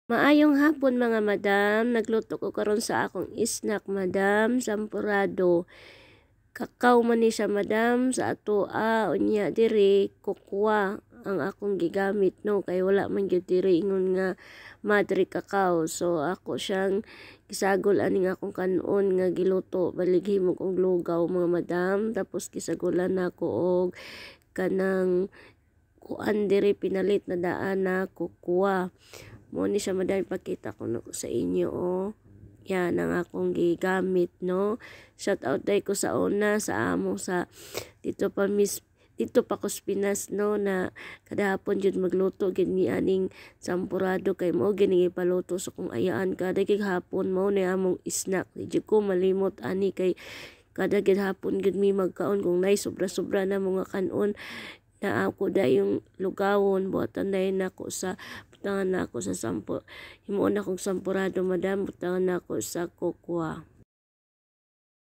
Maayong hapon mga madam, nagluto ko karon sa akong snack madam, sampurado. Kakao man ni siya madam sa atoa unya diri kokwa ang akong gigamit no kay wala man gyud diri ingon nga madre kakao. So ako siyang gisagol aning akong kanon nga giluto balig himog og lugaw mga madam, tapos gisagulan nako og kanang kuan diri pinalit na daan na kokwa. Mo ni siya madam, ipakita ko no sa inyo yan ang akong gigamit no. Shout out day ko sa una sa amo sa dito pa ko Pinas no, na kada hapon jud magluto gid ni aning sampurado kay mo gini ipaluto sa kung ayaan kada gig hapon mo ni among snack. Di ko malimot ani kay kada gid hapon gid mi magkaon kung nay sobra-sobra na mga kanon na ako da yung lugawon buhatan na nako sa butangan na ako sa sampo himuon akong sampurado madam, butangan na ako sa kokwa.